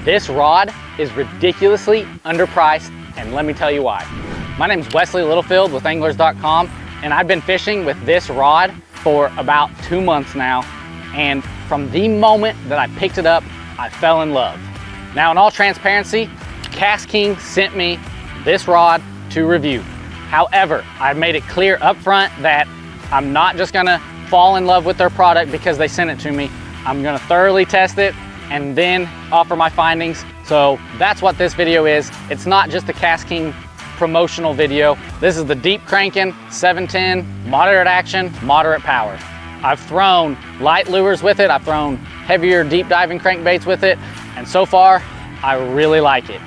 This rod is ridiculously underpriced, and let me tell you why. My name is Wesley Littlefield with Anglers.com, and I've been fishing with this rod for about 2 months now, and from the moment that I picked it up, I fell in love. Now, in all transparency, KastKing sent me this rod to review. However, I've made it clear up front that I'm not just gonna fall in love with their product because they sent it to me. I'm gonna thoroughly test it and then offer my findings. So that's what this video is. It's not just a KastKing promotional video. This is the Deep Crankin 710, moderate action, moderate power. I've thrown light lures with it. I've thrown heavier deep diving crankbaits with it. And so far, I really like it.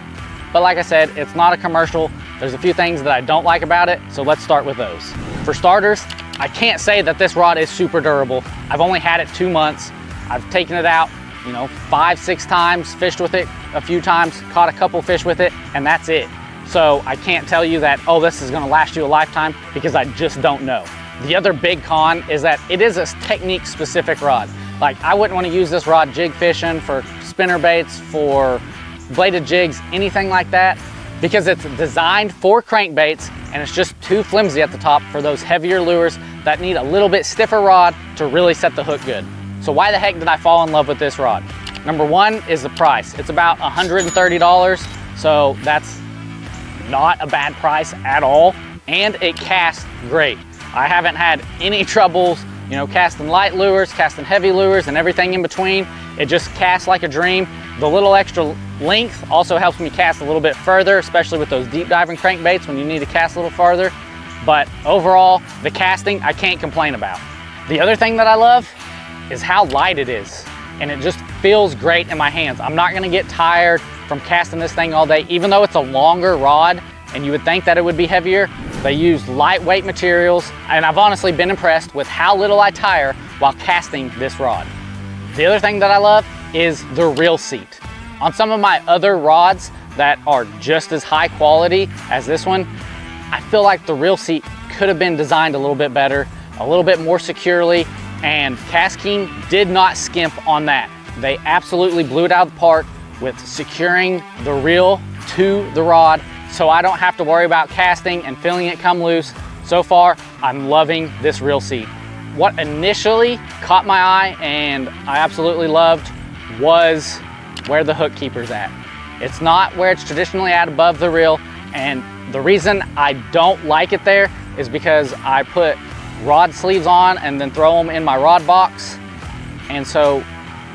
But like I said, it's not a commercial. There's a few things that I don't like about it, so let's start with those. For starters, I can't say that this rod is super durable. I've only had it 2 months. I've taken it out, 5, 6 times, fished with it a few times, caught a couple fish with it, and that's it. So I can't tell you that, oh, this is gonna last you a lifetime, because I just don't know. The other big con is that it is a technique specific rod. Like, I wouldn't wanna use this rod jig fishing, for spinner baits, for bladed jigs, anything like that, because it's designed for crankbaits and it's just too flimsy at the top for those heavier lures that need a little bit stiffer rod to really set the hook good. So why the heck did I fall in love with this rod? Number one is the price. It's about $130, so that's not a bad price at all, and it casts great. I haven't had any troubles, casting light lures, casting heavy lures, and everything in between. It just casts like a dream. The little extra length also helps me cast a little bit further, especially with those deep diving crankbaits when you need to cast a little farther. But overall, the casting, I can't complain about. The other thing that I love is how light it is, and it just feels great in my hands. I'm not gonna get tired from casting this thing all day, even though it's a longer rod, and you would think that it would be heavier. They use lightweight materials, and I've honestly been impressed with how little I tire while casting this rod. The other thing that I love is the reel seat. On some of my other rods that are just as high quality as this one, I feel like the reel seat could have been designed a little bit better, a little bit more securely, and KastKing did not skimp on that. They absolutely blew it out of the park with securing the reel to the rod, so I don't have to worry about casting and feeling it come loose. So far, I'm loving this reel seat. What initially caught my eye and I absolutely loved was where the hook keeper's at. It's not where it's traditionally at above the reel, and the reason I don't like it there is because I put rod sleeves on and then throw them in my rod box. And so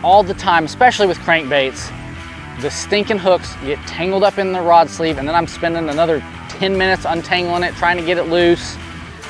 all the time, especially with crankbaits, the stinking hooks get tangled up in the rod sleeve, and then I'm spending another 10 minutes untangling it, trying to get it loose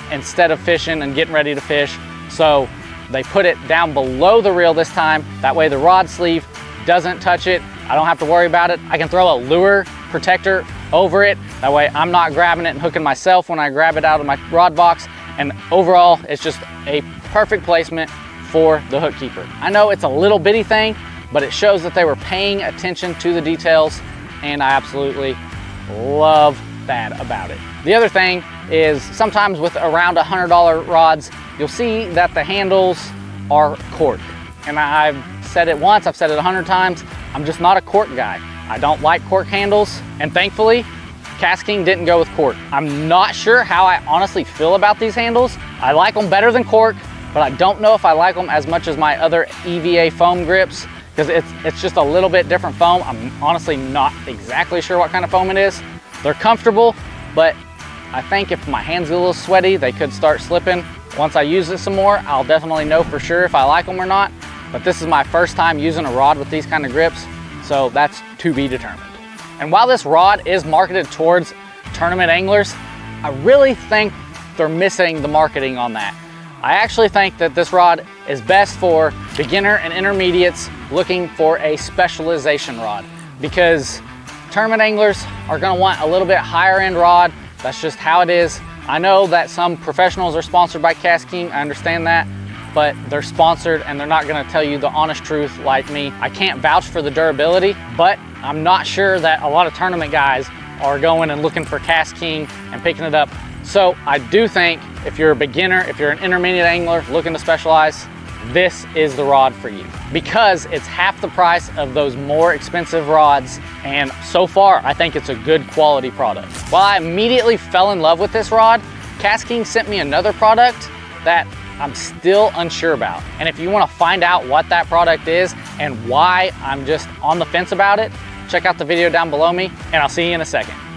instead of fishing and getting ready to fish. So they put it down below the reel this time. That way the rod sleeve doesn't touch it. I don't have to worry about it. I can throw a lure protector over it. That way I'm not grabbing it and hooking myself when I grab it out of my rod box. And overall, it's just a perfect placement for the hook keeper. I know it's a little bitty thing, but it shows that they were paying attention to the details, and I absolutely love that about it. The other thing is sometimes with around $100 rods, you'll see that the handles are cork. And I've said it once, I've said it 100 times, I'm just not a cork guy. I don't like cork handles, and thankfully, KastKing didn't go with cork. I'm not sure how I honestly feel about these handles. I like them better than cork, but I don't know if I like them as much as my other EVA foam grips, because it's just a little bit different foam. I'm honestly not exactly sure what kind of foam it is. They're comfortable, but I think if my hands get a little sweaty, they could start slipping. Once I use it some more, I'll definitely know for sure if I like them or not. But this is my first time using a rod with these kind of grips, so that's to be determined. And while this rod is marketed towards tournament anglers, I really think they're missing the marketing on that. I actually think that this rod is best for beginner and intermediates looking for a specialization rod, because tournament anglers are gonna want a little bit higher end rod. That's just how it is. I know that some professionals are sponsored by KastKing, I understand that, but they're sponsored and they're not gonna tell you the honest truth like me. I can't vouch for the durability, but I'm not sure that a lot of tournament guys are going and looking for KastKing and picking it up. So I do think if you're a beginner, if you're an intermediate angler looking to specialize, this is the rod for you, because it's half the price of those more expensive rods, and so far I think it's a good quality product. While I immediately fell in love with this rod, KastKing sent me another product that I'm still unsure about. And if you want to find out what that product is and why I'm just on the fence about it, check out the video down below me, and I'll see you in a second.